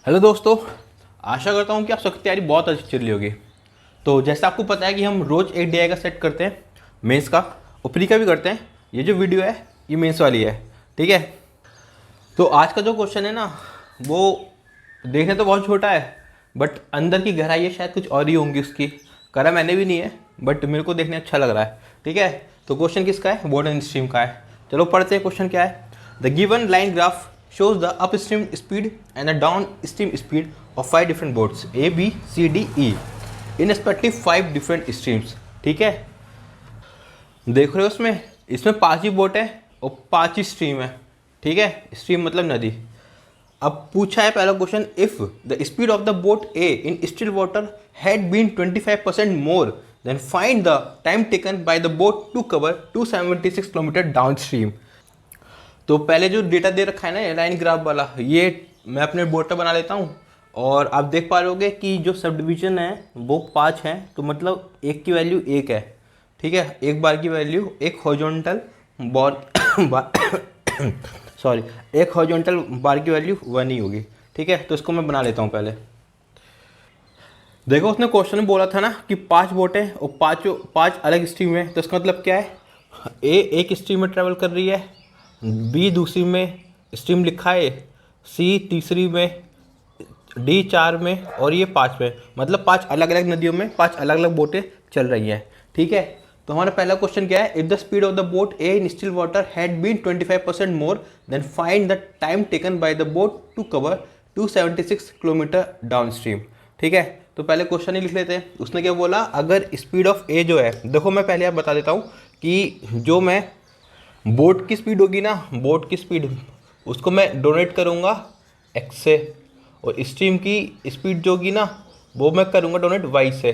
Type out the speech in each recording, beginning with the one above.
Hello दोस्तों, आशा करता हूँ कि आप सबकी तैयारी बहुत अच्छी चल रही होगी। तो जैसे आपको पता है कि हम रोज़ एक डीआई का सेट करते हैं, मेंस का, ऊपरी का भी करते हैं। ये जो वीडियो है ये मेंस वाली है, ठीक है। तो आज का जो क्वेश्चन है ना, वो देखने तो बहुत छोटा है बट अंदर की गहराई है शायद कुछ और ही होंगी उसकी। करा मैंने भी नहीं है बट मेरे को देखने अच्छा लग रहा है, ठीक है। तो क्वेश्चन किसका है? बोर्ड एंड स्ट्रीम का है। चलो पढ़ते हैं क्वेश्चन क्या है। The given line graph shows the upstream speed and the downstream speed of 5 different boats A, B, C, D, E in respective 5 different streams। ठीक है, देख रहे हो इसमें इसमें 5 ही बोट है और 5 ही स्ट्रीम है, ठीक है। स्ट्रीम मतलब नदी। अब पूछा है पहला question, if the speed of the boat A in still water had been 25% more then find the time taken by the boat to cover 276 kilometre downstream. तो पहले जो डेटा दे रखा है ना लाइन ग्राफ वाला, ये मैं अपने बोर्ड पर बना लेता हूँ और आप देख पा रहे कि जो सब डिवीजन है वो 5 हैं। तो मतलब एक की वैल्यू 1 है, ठीक है। एक बार की वैल्यू एक हॉरिजॉन्टल बार सॉरी, एक हॉरिजॉन्टल बार की वैल्यू 1 ही होगी, ठीक है। तो इसको मैं बना लेता हूँ पहले। देखो उसने क्वेश्चन में बोला था ना कि 5 बोट है और 5 अलग स्ट्रीम है। तो इसका मतलब क्या है? ए एक स्ट्रीम में ट्रेवल कर रही है, बी दूसरी में स्ट्रीम लिखा है, सी तीसरी में, डी 4 में और ये 5 में। मतलब 5 अलग अलग नदियों में 5 अलग अलग बोटें चल रही हैं, ठीक है। तो हमारा पहला क्वेश्चन क्या है? If the speed of the boat A in still water had been 25% more then find the time taken by the boat to cover 276 kilometre downstream, ठीक है। तो पहले क्वेश्चन ही लिख लेते हैं। उसने क्या बोला, अगर स्पीड ऑफ ए जो है, देखो मैं पहले आप बता देता हूँ कि जो मैं बोट की स्पीड होगी ना, बोट की स्पीड उसको मैं डोनेट करूँगा एक्स से, और स्ट्रीम की स्पीड जो होगी ना वो मैं करूँगा डोनेट वाई से।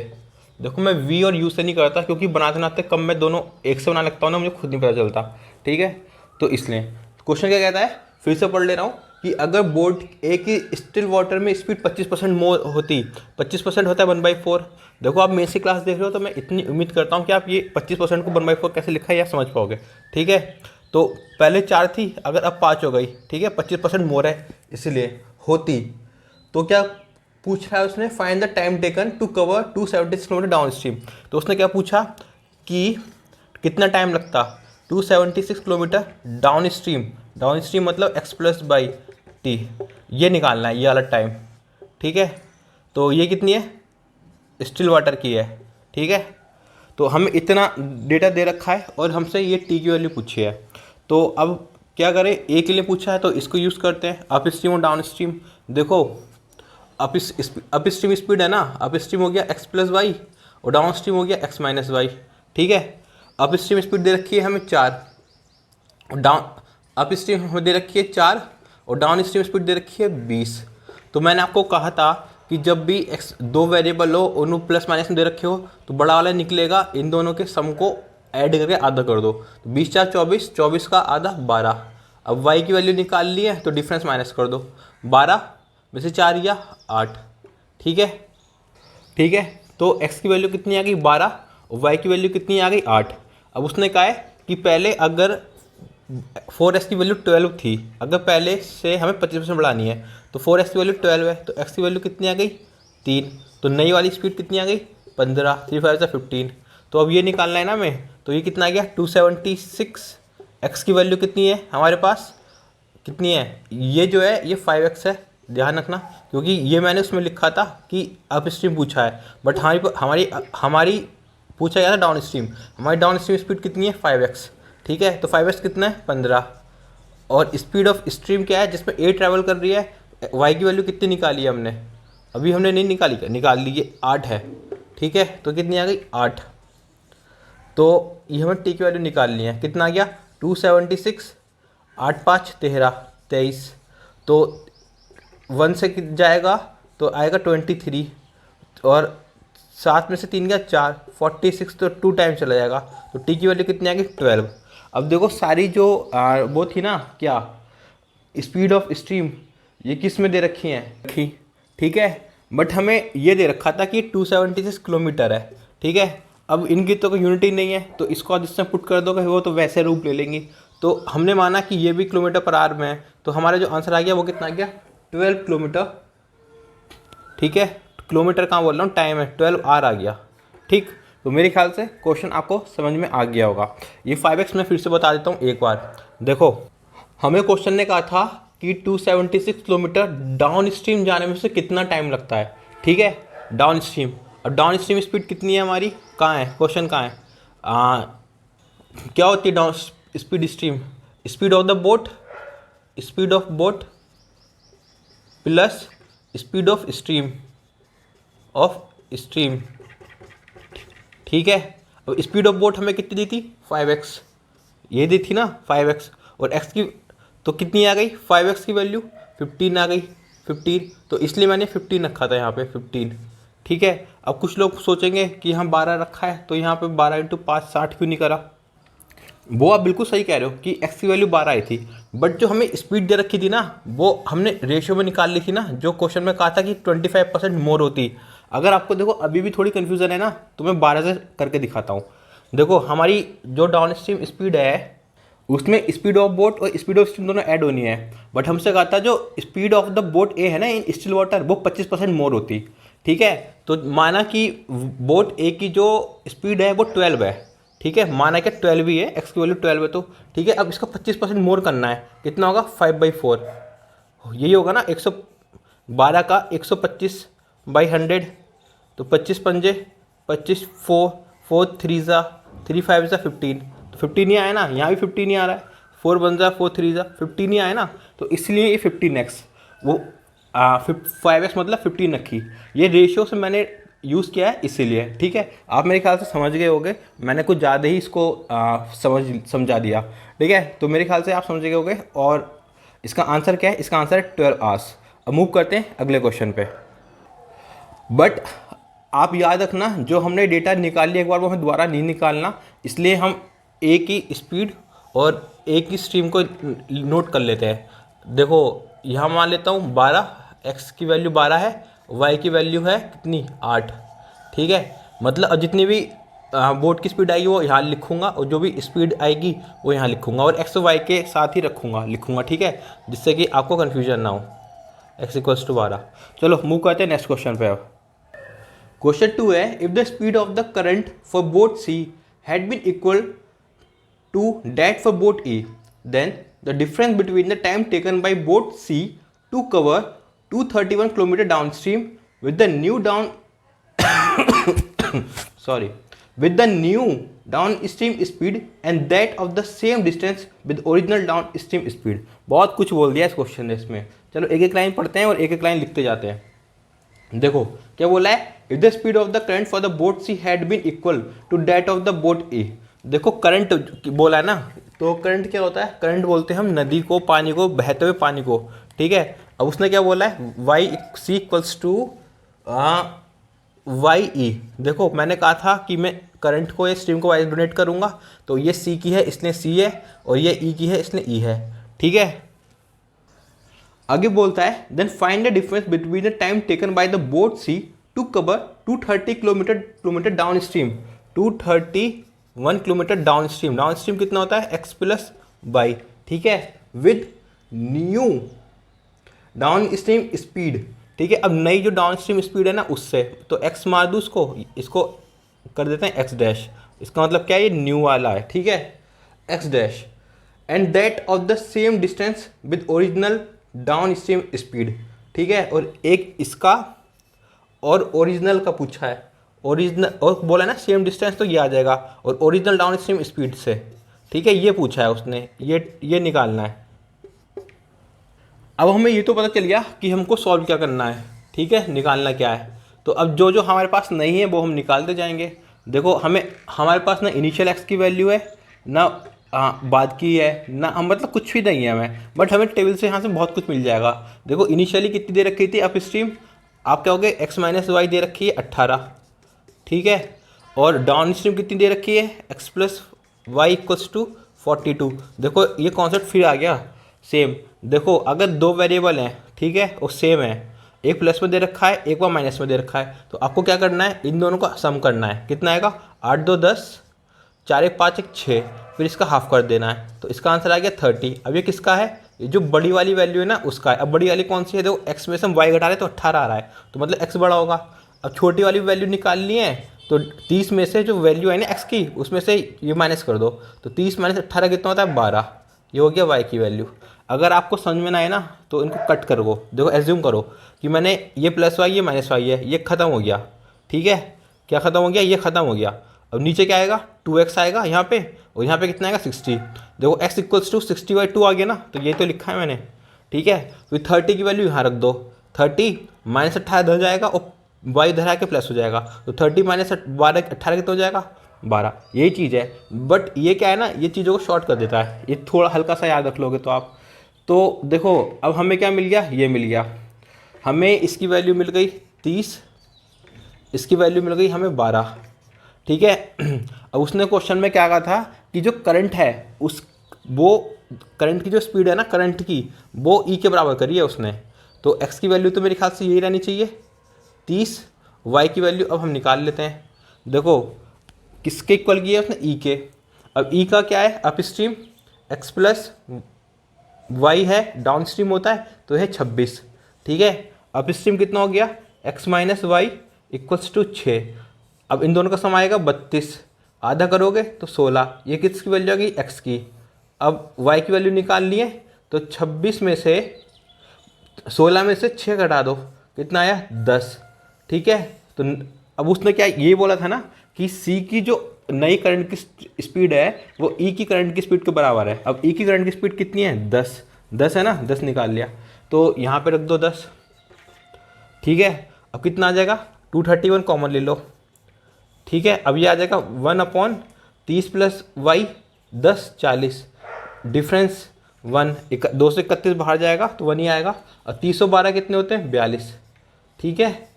देखो मैं वी और यू से नहीं करता क्योंकि बनाते बनाते कम मैं दोनों एक से बना लगता हूँ ना, मुझे खुद नहीं पता चलता, ठीक है। तो इसलिए क्वेश्चन क्या कहता है, फिर से पढ़ ले रहा हूँ कि अगर बोट ए की स्टिल वाटर में स्पीड 25% मोर होती, 25% होता है 1/4। देखो आप मेरी क्लास देख रहे हो तो मैं इतनी उम्मीद करता हूँ कि आप ये 25% को 1/4 कैसे लिखा है या समझ पाओगे, ठीक है। तो पहले 4 थी, अगर अब 5 हो गई, ठीक है। 25% मोर है इसलिए होती। तो क्या पूछ रहा है उसने, find the time taken to cover 276 kilometre downstream. तो उसने क्या पूछा कि कितना टाइम लगता 276 kilometre downstream. Downstream मतलब एक्स प्लस बाई टी, ये निकालना है, ये वाला टाइम, ठीक है। तो ये कितनी है? स्टिल वाटर की है, ठीक है। तो हमें इतना डेटा दे रखा है और हमसे ये टी की वैल्यू पूछी है। तो अब क्या करें, ए के लिए पूछा है तो इसको यूज़ करते हैं, अप स्ट्रीम और डाउन स्ट्रीम। देखो अप स्ट्रीम स्पीड है ना, अप स्ट्रीम हो गया एक्स प्लस वाई और डाउन स्ट्रीम हो गया एक्स माइनस वाई, ठीक है। अप स्ट्रीम स्पीड दे रखी है हमें 4 और डाउन अप स्ट्रीम हमें दे रखी है 4 और डाउन स्ट्रीम स्पीड दे रखी है 20। तो मैंने आपको कहा था कि जब भी एक्स दो वेरिएबल हो उन्हों प्लस माइनस में दे रखे हो तो बड़ा वाला निकलेगा, इन दोनों के सम को ऐड करके आधा कर दो। तो 20 4 24, 24 का आधा 12। अब वाई की वैल्यू निकाल ली है तो डिफरेंस माइनस कर दो, 12 में से 4 या 8, ठीक है, ठीक है। तो x की वैल्यू कितनी आ गई 12 और y की वैल्यू कितनी आ गई 8। अब उसने कहा है कि पहले अगर 4x की वैल्यू 12 थी, अगर पहले से हमें 25% बढ़ानी है तो 4x की वैल्यू 12 है, तो x की वैल्यू कितनी आ गई 3। तो नई वाली स्पीड कितनी आ गई 15, 3 5 से 15। तो अब ये निकालना है ना हमें, तो ये कितना आ गया 276। x की वैल्यू कितनी है हमारे पास, कितनी है, ये जो है ये 5x है, ध्यान रखना, क्योंकि ये मैंने उसमें लिखा था कि अप स्ट्रीम पूछा है बट हमारी हमारी पूछा गया था डाउन स्ट्रीम। हमारी डाउन स्ट्रीम स्पीड कितनी है 5x, ठीक है। तो 5x कितना है 15 और स्पीड ऑफ स्ट्रीम क्या है जिसमें ए ट्रैवल कर रही है, y की वैल्यू कितनी निकाली है हमने, अभी हमने नहीं निकाली, निकाल ली, ये 8 है, ठीक है। तो कितनी आ गई 8। तो ये हमें टी की वैल्यू निकालनी है, कितना आ गया 276, 8 5 13 23। तो 1 से जाएगा तो आएगा 23 और 7 में से 3 गया 4, 46, तो 2 टाइम चला जाएगा। तो टी की वैल्यू कितनी आ गई 12। अब देखो सारी जो वो थी ना क्या स्पीड ऑफ स्ट्रीम, ये किस में दे रखी हैं, ठीक है। बट हमें ये दे रखा था कि 276 किलोमीटर है, ठीक है। अब इनकी तो कोई यूनिटी नहीं है तो इसको आप जिसमें पुट कर दोगे वो तो वैसे रूप ले लेंगी। तो हमने माना कि ये भी किलोमीटर पर आवर में है, तो हमारा जो आंसर आ गया वो कितना आ गया 12 किलोमीटर ठीक है, किलोमीटर कहाँ बोल रहा हूँ, टाइम है, 12 आवर आ गया। ठीक, तो मेरे ख्याल से क्वेश्चन आपको समझ में आ गया होगा। ये 5x मैं फिर से बता देता हूँ एक बार। देखो, हमें क्वेश्चन ने कहा था कि 276 किलोमीटर डाउन स्ट्रीम जाने में से कितना टाइम लगता है। ठीक है, डाउन स्ट्रीम। और डाउन स्ट्रीम स्पीड कितनी है हमारी, कहाँ है क्वेश्चन, कहाँ है, क्या होती है down speed stream, speed of the boat, speed of boat plus speed of stream, ठीक है। अब स्पीड ऑफ बोट हमें कितनी दी थी, 5x, ये दी थी ना 5x, और x की तो कितनी आ गई, 5x की वैल्यू 15 आ गई, 15, तो इसलिए मैंने 15 रखा था यहाँ पे 15। ठीक है, अब कुछ लोग सोचेंगे कि यहाँ 12 रखा है तो यहाँ पे 12 × 5 60 क्यों नहीं करा। वो आप बिल्कुल सही कह रहे हो कि x की वैल्यू 12 आई थी, बट जो हमें स्पीड दे रखी थी ना वो हमने रेशियो में निकाल ली थी ना, जो क्वेश्चन में कहा था कि 25% मोर होती। अगर आपको देखो अभी भी थोड़ी कन्फ्यूज़न है ना, तो मैं 12 से करके दिखाता हूँ। देखो, हमारी जो डाउन स्ट्रीम स्पीड है उसमें स्पीड ऑफ बोट और स्पीड ऑफ स्ट्रीम दोनों ऐड होनी है, बट हमसे कहा था जो स्पीड ऑफ द बोट ए है ना इन स्टिल वाटर, वो 25% मोर होती। ठीक है, तो माना कि बोट ए की जो स्पीड है वो 12 है। ठीक है, माना कि 12 ही है, एक्स की वैल्यू 12 है, तो ठीक है। अब इसका 25% मोर करना है, कितना होगा, 5/4, यही होगा ना, 112 का 125/100, तो 25 पंजे 25, 4 3 ज़ा 3 5 ज़ा 15, तो 15 ही आया ना, यहाँ भी 15 ही आ रहा है, 4 1 ज़ा 4 3 ज़ा 15 ही आया ना, तो इसलिए ये 15x, वो 5x मतलब 15 रखी। ये रेशियो से मैंने यूज़ किया है इसीलिए। ठीक है, आप मेरे ख्याल से समझ गए होगे, मैंने कुछ ज़्यादा ही इसको समझा दिया। ठीक है, तो मेरे ख्याल से आप समझ गए होगे, और इसका आंसर क्या है, इसका आंसर है 12 आवर्स। अब मूव करते हैं अगले क्वेश्चन पे। बट आप याद रखना, जो हमने डेटा निकाल लिया एक बार वो हमें दोबारा नहीं निकालना, इसलिए हम ए की स्पीड और ए की स्ट्रीम को नोट कर लेते हैं। देखो, यहाँ मान लेता हूँ 12, एक्स की वैल्यू 12 है, वाई की वैल्यू है कितनी, 8। ठीक है, मतलब अब जितनी भी बोट की स्पीड आएगी वो यहाँ लिखूंगा, और जो भी स्पीड आएगी वो यहाँ लिखूंगा, और एक्स और वाई के साथ ही लिखूंगा। ठीक है, जिससे कि आपको कन्फ्यूजन ना हो। x = 12। चलो मूव करते हैं नेक्स्ट क्वेश्चन पे। अब क्वेश्चन 2 है, if the speed of the current for boat C had been equal to that for boat A, then the difference between the time taken by boat C to cover 231 kilometre downstream with the new down sorry with the new downstream speed and that of the same distance with original downstream speed। बहुत कुछ बोल दिया इस question ने इसमें। चलो एक एक लाइन पढ़ते हैं और एक एक लाइन लिखते जाते हैं। देखो क्या बोला है, if the speed of the current for the boat C had been equal to that of the boat A. देखो करंट बोला है ना, तो करंट क्या होता है, करंट बोलते हैं हम नदी को, पानी को, बहते हुए पानी को। ठीक है, अब उसने क्या बोला है, Y C equals to Y E. देखो मैंने कहा था कि मैं करंट को या स्ट्रीम को वाई डोनेट करूंगा, तो ये सी की है इसलिए सी है, और ये ई की है इसलिए ई है। ठीक है, आगे बोलता है then find the difference between the time taken by the boat C to cover 230 kilometre downstream. 231 kilometre downstream, downstream कितना होता है, एक्स प्लस वाई। ठीक है, with new downstream speed. ठीक है, अब नई जो डाउन स्ट्रीम स्पीड है ना उससे, तो x मार दूँ इसको कर देते हैं x डैश, इसका मतलब क्या है, ये न्यू वाला है। ठीक है, x dash and that of the same distance with original down stream speed. ठीक है, और एक इसका और ओरिजिनल का पूछा है, ओरिजिनल और बोला ना सेम डिस्टेंस, तो ये आ जाएगा, और ओरिजिनल डाउन स्ट्रीम स्पीड से। ठीक है, ये पूछा है उसने, ये निकालना है। अब हमें ये तो पता चल गया कि हमको सॉल्व क्या करना है। ठीक है, निकालना क्या है, तो अब जो जो हमारे पास नहीं है वो हम निकालते जाएंगे। देखो हमारे पास ना इनिशियल एक्स की वैल्यू है, ना बाद की है, ना हम मतलब कुछ भी नहीं है हमें, बट हमें टेबल से यहाँ से बहुत कुछ मिल जाएगा। देखो इनिशियली कितनी दे रखी थी अप स्ट्रीम, आप क्या हो गए, एक्स माइनस वाई दे रखी है 18। ठीक है, और डाउन स्ट्रीम कितनी दे रखी है, X plus Y equals to 42। देखो ये कॉन्सेप्ट फिर आ गया सेम। देखो अगर दो वेरिएबल हैं, ठीक है, और सेम है, एक प्लस में दे रखा है, एक बार माइनस में दे रखा है, तो आपको क्या करना है, इन दोनों का सम करना है। कितना आएगा, 8 2 10, 4 1 5 1 6, फिर इसका हाफ कर देना है, तो इसका आंसर आ गया 30। अब ये किसका है, ये जो बड़ी वाली वैल्यू है ना उसका है। अब बड़ी वाली कौन सी है, देखो x में से हम y घटा रहे हैं तो 18 आ रहा है, तो मतलब x बड़ा होगा। अब छोटी वाली वैल्यू निकालनी है तो 30 में से जो वैल्यू है ना x की, उसमें से ये माइनस कर दो, तो 30 माइनस 18 कितना होता है 12। ये हो गया y की वैल्यू। अगर आपको समझ में ना आए ना तो इनको कट कर दो। देखो एज्यूम करो कि मैंने ये प्लस वाई ये माइनस वाई है, ये ख़त्म हो गया, ठीक है। क्या ख़त्म हो गया, ये ख़त्म हो गया। अब नीचे क्या आएगा 2x आएगा यहाँ पे, और यहाँ पे कितना आएगा 60। देखो x इक्वल्स टू 60/2 आ गया ना, तो ये तो लिखा है मैंने, ठीक है। फिर 30 की वैल्यू यहाँ रख दो, 30 माइनस 18 धर जाएगा और y धरा के प्लस हो जाएगा, तो 30 माइनस 12 18 कितना हो जाएगा 12। यही चीज़ है, बट ये क्या है ना, ये चीज़ों को शॉर्ट कर देता है, ये थोड़ा हल्का सा याद रख लोगे तो आप। तो देखो अब हमें क्या मिल गया, ये मिल गया हमें, इसकी वैल्यू मिल गई 30, इसकी वैल्यू मिल गई हमें 12, ठीक है। अब उसने क्वेश्चन में क्या कहा था कि जो करंट है उस वो करंट की जो स्पीड है ना करंट की, वो ई के बराबर करी है उसने। तो एक्स की वैल्यू तो मेरे ख्याल से यही रहनी चाहिए 30, वाई की वैल्यू अब हम निकाल लेते हैं। देखो किसके इक्वल किया है उसने, ई के। अब ई का क्या है upstream, X plus Y है, डाउन स्ट्रीम होता है तो है 26, ठीक है। अप स्ट्रीम कितना हो गया, X minus Y equals to 6। अब इन दोनों का सम आएगा 32, आधा करोगे तो 16, ये किसकी वैल्यू आ गई एक्स की। अब वाई की वैल्यू निकाल लिए, तो 26 में से 16 में से 6 घटा दो, कितना आया 10, ठीक है। तो अब उसने क्या ये बोला था ना कि सी की जो नई करंट की स्पीड है वो ई की करंट की स्पीड के बराबर है। अब ई की करंट की स्पीड कितनी है 10, 10 है ना, 10 निकाल लिया, तो यहाँ पे रख दो 10, ठीक है। अब कितना आ जाएगा 231 कॉमन ले लो, ठीक है। अब ये आ जाएगा 1/30 प्लस वाई 10 40, डिफरेंस 1, 231 बाहर जाएगा तो 1 ही आएगा। और 312 कितने होते हैं 42, ठीक है।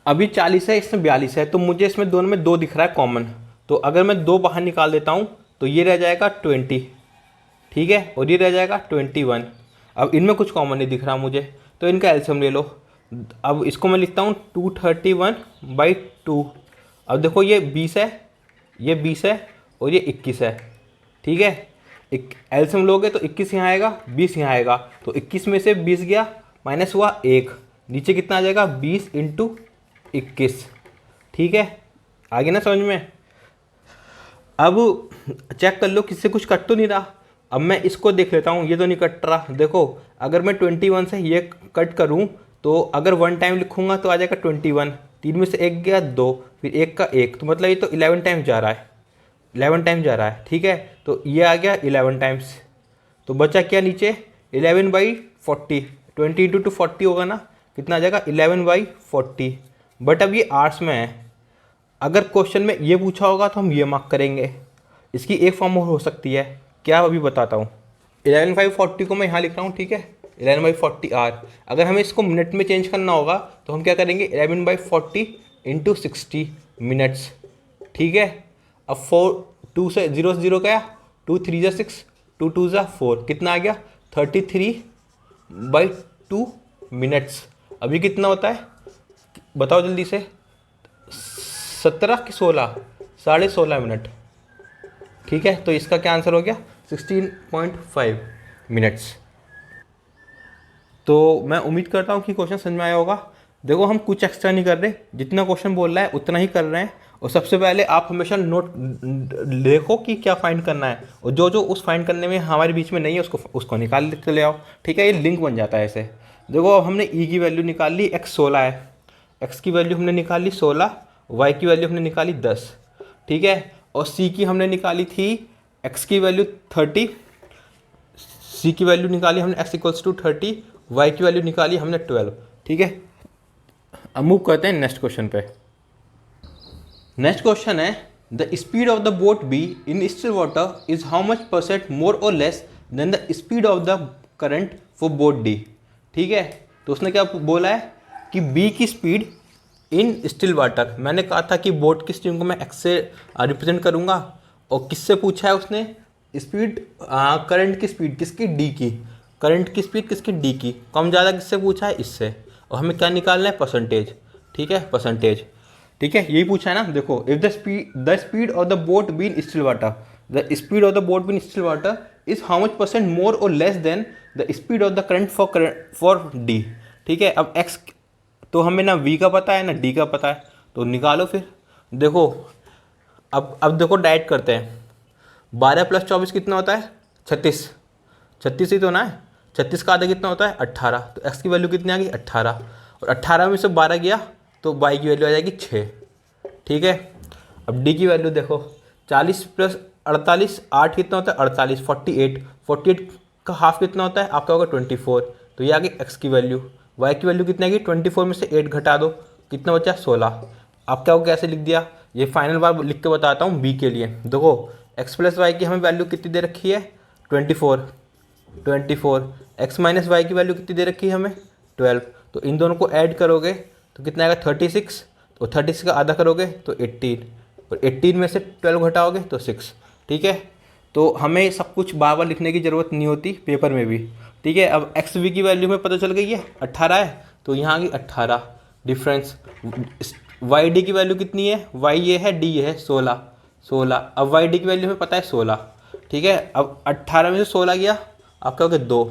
अभी 40 है इसमें 42 है, तो मुझे इसमें दोनों में 2 दिख रहा है कॉमन, तो अगर मैं 2 बाहर निकाल देता हूँ तो ये रह जाएगा 20, ठीक है, और ये रह जाएगा 21। अब इनमें कुछ कॉमन नहीं दिख रहा मुझे, तो इनका एलसीएम ले लो। अब इसको मैं लिखता हूँ 231/2। अब देखो ये 20 है, ये 20 है और ये 21 है, ठीक है। एक एलसीएम लोगे तो 21 यहाँ आएगा 20 यहाँ आएगा, तो 21 में से 20 गया माइनस हुआ 1, नीचे कितना आ जाएगा 20 × 21, ठीक है। आगे ना समझ में। अब चेक कर लो किससे कुछ कट तो नहीं रहा। अब मैं इसको देख लेता हूँ, ये तो नहीं कट रहा। देखो अगर मैं 21 से ये कट करूँ तो अगर 1 टाइम लिखूँगा तो आ जाएगा 21, 3 में से 1 गया 2, फिर 1 का 1, तो मतलब ये तो 11 टाइम जा रहा है, 11 टाइम जा रहा है, ठीक है। तो ये आ गया 11 टाइम्स, तो बचा क्या नीचे 11/40, 20 × 2 40 होगा ना, कितना आ जाएगा 11/40। बट अब ये आर्ट्स में है, अगर क्वेश्चन में ये पूछा होगा तो हम ये मार्क करेंगे। इसकी एक फॉर्म और हो सकती है, क्या अभी बताता हूँ। 11/40 को मैं यहाँ लिख रहा हूँ, ठीक है, 11/40 आर। अगर हमें इसको मिनट में चेंज करना होगा तो हम क्या करेंगे 11/40 × 60 मिनट्स, ठीक है। अब 2 से 0 से 0 गया, 2 3 × 6, 2 2 × 4, कितना आ गया 33/2 मिनट्स। अभी कितना होता है बताओ जल्दी से, 17 कि 16, 16.5 मिनट, ठीक है। तो इसका क्या आंसर हो गया 16.5 मिनट्स। तो मैं उम्मीद करता हूँ कि क्वेश्चन समझ में आया होगा। देखो हम कुछ एक्स्ट्रा नहीं कर रहे, जितना क्वेश्चन बोल रहा है उतना ही कर रहे हैं। और सबसे पहले आप हमेशा नोट देखो कि क्या फाइंड करना है, और जो जो उस फाइंड करने में हमारे बीच में नहीं है उसको निकाल के ले आओ, ठीक है। ये लिंक बन जाता है ऐसे। देखो अब हमने ई की वैल्यू निकाल ली, x 16 है, x की वैल्यू हमने निकाली 16, y की वैल्यू हमने निकाली 10, ठीक है। और c की हमने निकाली थी x की वैल्यू 30, c की वैल्यू निकाली हमने x इक्वल्स टू 30, y की वैल्यू निकाली हमने 12, ठीक है। अब मूव करते हैं नेक्स्ट क्वेश्चन पे। नेक्स्ट क्वेश्चन है the speed of the boat B in still water is how much % मोर और less than the speed of the current for boat D, ठीक है। तो उसने क्या बोला है कि बी की स्पीड इन स्टिल वाटर, मैंने कहा था कि बोट की स्ट्रीम को मैं एक्स से रिप्रेजेंट करूँगा, और किससे पूछा है उसने स्पीड, करंट की स्पीड किसकी डी की, करंट की स्पीड किसकी डी की, कम ज़्यादा किससे पूछा है इससे, और हमें क्या निकालना है परसेंटेज, ठीक है, परसेंटेज, ठीक है, यही पूछा है ना। देखो if the speed of the boat B in still water, the speed of the boat in still water is how much percent more और less than the speed of the current for D. ठीक है, अब x तो हमें ना we का पता है ना डी का पता है, तो निकालो फिर। देखो अब देखो डाइट करते हैं। 12 + 24 कितना होता है? 36। 36 ही तो ना है। 36 का आधा कितना होता है? 18। तो एक्स की वैल्यू कितनी आ गई? 18। और 18 में से 12 गया तो वाई की वैल्यू आ जाएगी 6। ठीक है, अब डी की वैल्यू देखो। 40 + 48, 8 कितना होता है? 48। 48, 48 का हाफ कितना होता है? आपका होगा 24। तो ये आ गई एक्स की वैल्यू। वाई की वैल्यू कितनी आ गई? 24 में से 8 घटा दो, कितना बचा? 16। अब क्या हो, कैसे लिख दिया? ये फाइनल बार लिख के बताता हूँ बी के लिए। देखो एक्स प्लस वाई की हमें वैल्यू कितनी दे रखी है? 24। 24 एक्स माइनस वाई की वैल्यू कितनी दे रखी है हमें? 12। तो इन दोनों को ऐड करोगे तो कितना आएगा? 36। तो 36 का आधा करोगे तो 18, और 18 में से 12 घटाओगे तो 6। ठीक है, तो हमें सब कुछ बार बार लिखने की ज़रूरत नहीं होती पेपर में भी। ठीक है, अब एक्स वी की वैल्यू में पता चल गई है 18 है, तो यहाँ आ गई 18 डिफरेंस। वाई डी की वैल्यू कितनी है? वाई ये है, डी ये है, 16। 16 अब वाई डी की वैल्यू हमें पता है 16। ठीक है, अब 18 में से 16 गया, आपका हो गया 2।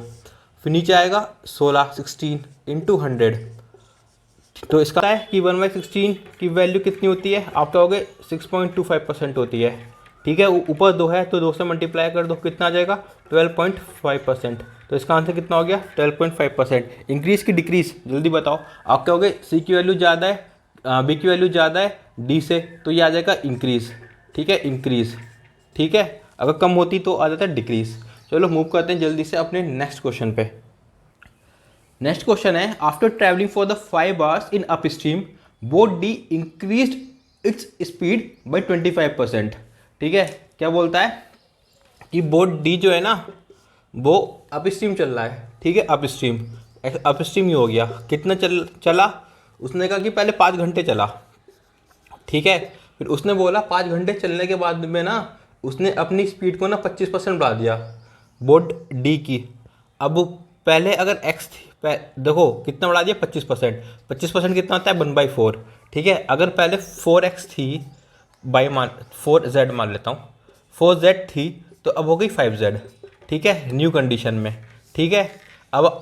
फिर नीचे आएगा 16, 16 × 100। तो इसका है कि 1/16 की वैल्यू कितनी होती है? आपका हो गए 6.25% होती है। ठीक है, ऊपर 2 है तो 2 से मल्टीप्लाई कर दो, कितना आ जाएगा? 12.5%। तो इसका आंसर कितना हो गया? 12.5%। इंक्रीज की डिक्रीज जल्दी बताओ। आप क्या हो गए? सी की वैल्यू ज़्यादा है, बी की वैल्यू ज़्यादा है डी से, तो ये आ जाएगा इंक्रीज। ठीक है, इंक्रीज। ठीक है, अगर कम होती तो आ जाता है डिक्रीज। चलो मूव करते हैं जल्दी से अपने नेक्स्ट क्वेश्चन पे। नेक्स्ट क्वेश्चन है, after travelling for the 5 hours in up stream boat D increase its speed by 25%। ठीक है, क्या बोलता है कि बोट डी जो है ना वो अप स्ट्रीम चल रहा है। ठीक है, अप स्ट्रीम ही हो गया। कितना चला? उसने कहा कि पहले 5 घंटे चला। ठीक है, फिर उसने बोला 5 घंटे चलने के बाद में ना उसने अपनी स्पीड को ना 25% बढ़ा दिया बोट डी की। अब पहले अगर एक्स थी, देखो कितना बढ़ा दिया? 25%। 25% कितना होता है? 1/4। ठीक है, अगर पहले 4x थी, 4z मान लेता हूँ, 4z थी तो अब हो गई 5z। ठीक है, न्यू कंडीशन में। ठीक है, अब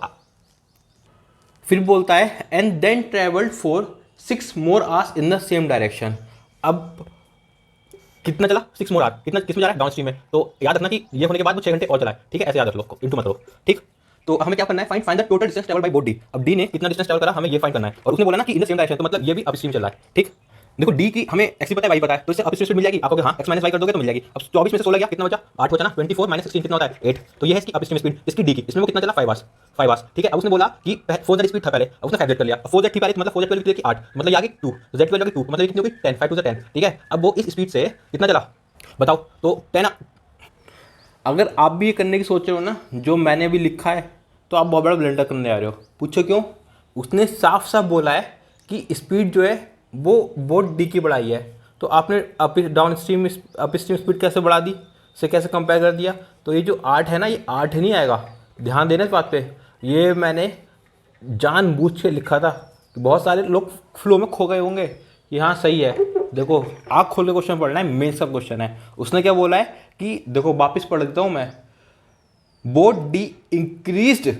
फिर बोलता है and then travelled for 6 more hours in the same direction. अब कितना चला? 6 more hours। कितना किसमें जा रहा है? डाउन स्ट्रीम में। तो याद रखना कि ये होने के बाद वो 6 घंटे और चला है। ठीक है, ऐसे याद रख लो, इंटू मत करो। ठीक, तो हमें क्या करना है? Find the total distance travel by boat D. अब डी ने कितना डिस्टेंस ट्रैवल करा हमें ये फाइंड करना है, और उसने बोला ना कि इन द सेम डायरेक्शन, तो मतलब ये भी अप स्ट्रीम चल रहा है। ठीक, देखो डी की हमें एक्स पता है, वाई पता है, तो इससे अप स्ट्रीम मिल जाएगी आपको। हाँ, एक्स माइनस वाई कर दोगे तो मिल जाएगी। अब 24 में से 16 गया, कितना बचा? 8 बचा ना। 24 - 16 कितना होता है? 8। तो ये है इसकी अप स्ट्रीम स्पीड, इसकी डी की। इसमें वो कितना चला? 5 hours। 5 hours। ठीक है, अब उसने बोला कि 4z स्पीड था पहले, अब उसने 5z कर लिया। 4z थी पहले, मतलब 4z की वैल्यू कितनी? 8, मतलब ये आ गई 2। z की वैल्यू आ गई 2, मतलब ये कितनी हो गई? 10। 5 × 2 = 10। ठीक है, अब वो इस स्पीड से कितना चला बताओ? तो 10। अगर आप भी ये करने की सोच रहे हो ना जो मैंने अभी लिखा है, तो आप बहुत बड़ा ब्लंडर करने आ रहे हो। पूछो क्यों? उसने साफ साफ बोला है कि स्पीड जो है वो बोट डी की बढ़ाई है, तो आपने अप स्ट्रीम स्पीड कैसे बढ़ा दी, से कैसे कंपेयर कर दिया? तो ये जो 8 है ना, ये 8 नहीं आएगा। ध्यान देना इस बात पे। ये मैंने जानबूझ के लिखा था कि बहुत सारे लोग फ्लो में खो गए होंगे कि हाँ सही है। देखो आँख खोल के क्वेश्चन पढ़ना है, मेन सब क्वेश्चन है। उसने क्या बोला है कि देखो वापस पढ़ देता हूँ मैं। Boat D increased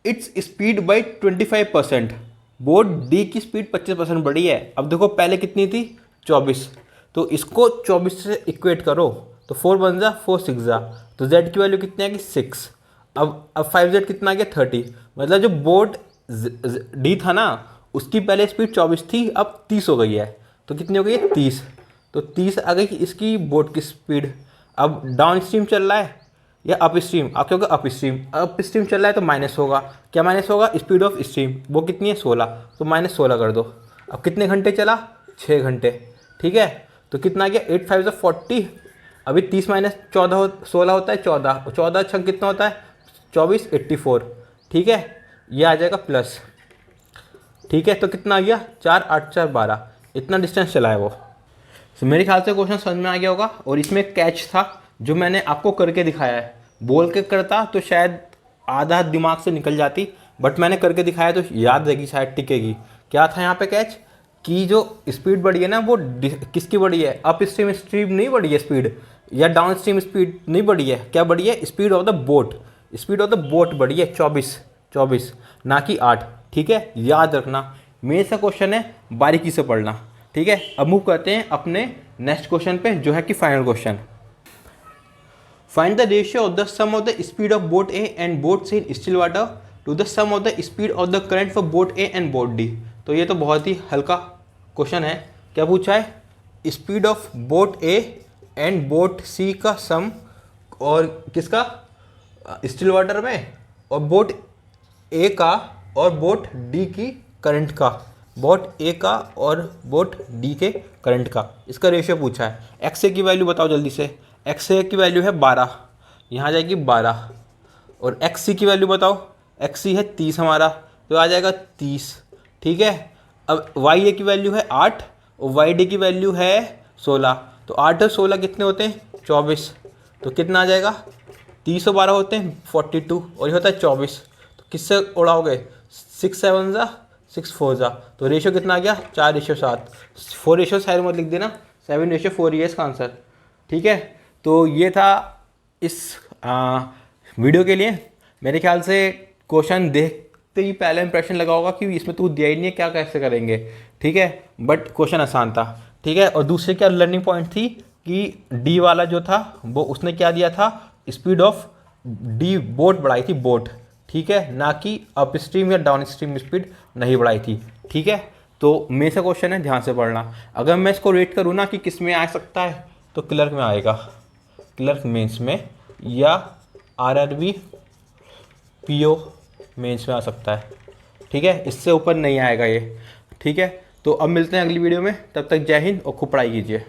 its speed by 25%। Boat D की स्पीड 25% बढ़ी है। अब देखो पहले कितनी थी? 24। तो इसको 24 से इक्वेट करो, तो 4 बन जा, 4 6 जा, तो z की वैल्यू कितनी आ गई? 6। अब 5z कितना आ गया? 30। मतलब जो बोट डी था ना उसकी पहले स्पीड 24 थी, अब 30 हो गई है। तो कितनी हो गई है? 30। तो 30 आ गई इसकी बोट की स्पीड। अब डाउन स्ट्रीम चल रहा है या अप स्ट्रीम? आप क्या होगा? अप स्ट्रीम चल रहा है तो माइनस होगा। क्या माइनस होगा? Speed of stream. वो कितनी है? 16। तो -16 कर दो। अब कितने घंटे चला? 6 घंटे। ठीक है, तो कितना आ गया? 8 5 = 40। अभी 30 - 14 16 होता है 14, 14 छंग कितना होता है? 24 84। ठीक है, ये आ जाएगा प्लस। ठीक है, तो कितना आ गया? 4 8 4 12। इतना डिस्टेंस चला है वो। तो मेरे ख्याल से क्वेश्चन समझ में आ गया होगा। और इसमें कैच था जो मैंने आपको करके दिखाया है। बोल के करता तो शायद आधा दिमाग से निकल जाती, बट मैंने करके दिखाया तो याद रहेगी, शायद टिकेगी। क्या था यहाँ पे कैच? कि जो स्पीड बढ़ी है ना वो किसकी बढ़ी है? अप स्ट्रीम नहीं बढ़ी है स्पीड, या डाउन स्ट्रीम स्पीड नहीं बढ़ी है, क्या बढ़ी है? Speed of the boat, speed of the boat बढ़ी है 24 ना कि 8। ठीक है, याद रखना मेन सा क्वेश्चन है, बारीकी से पढ़ना। ठीक है, अब मूव करते हैं अपने नेक्स्ट क्वेश्चन पे जो है कि final question. Find the ratio of the sum of the speed of boat A and boat C in still water to the sum of the speed of the current for boat A and boat D. तो ये तो बहुत ही हल्का question है। क्या पूछा है? Speed of boat A and boat C का सम, और किसका? स्टिल वाटर में, और बोट ए का और बोट डी की करंट का, बोट ए का और बोट डी के करंट का, इसका रेशियो पूछा है। एक्स ए की वैल्यू बताओ जल्दी से। एक्स ए की वैल्यू है 12, यहाँ जाएगी 12। और एक्स सी की वैल्यू बताओ। एक्स सी है 30 हमारा, तो आ जाएगा 30। ठीक है, अब वाई ए की वैल्यू है 8 और वाई डी की वैल्यू है 16। तो 8 और 16 कितने होते हैं? 24। तो कितना आ जाएगा? 30 और 12 होते हैं 42, और ये होता है 24। तो किससे उड़ाओगे? 6 7 जा 6 4 जा, तो रेशियो कितना आ गया? 4:7। 4:7 मत लिख देना, 7:4 ही है इसका आंसर। ठीक है, तो ये था इस वीडियो के लिए। मेरे ख्याल से क्वेश्चन देखते ही पहला इंप्रेशन लगा होगा कि इसमें तो दिया ही नहीं है, क्या कैसे करेंगे। ठीक है, बट क्वेश्चन आसान था। ठीक है, और दूसरे क्या लर्निंग पॉइंट थी कि डी वाला जो था वो उसने क्या दिया था? स्पीड ऑफ डी बोट बढ़ाई थी, बोट। ठीक है, ना कि अप स्ट्रीम या डाउन स्ट्रीम स्पीड नहीं बढ़ाई थी। ठीक है, तो मेरे से क्वेश्चन है, ध्यान से पढ़ना। अगर मैं इसको रेट करूँ ना कि किस में आ सकता है, तो क्लर्क में आएगा, क्लर्क मेंस में, या आरआरबी पीओ मेंस में आ सकता है। ठीक है, इससे ऊपर नहीं आएगा ये। ठीक है, तो अब मिलते हैं अगली वीडियो में, तब तक जय हिंद और खूब पढ़ाई कीजिए।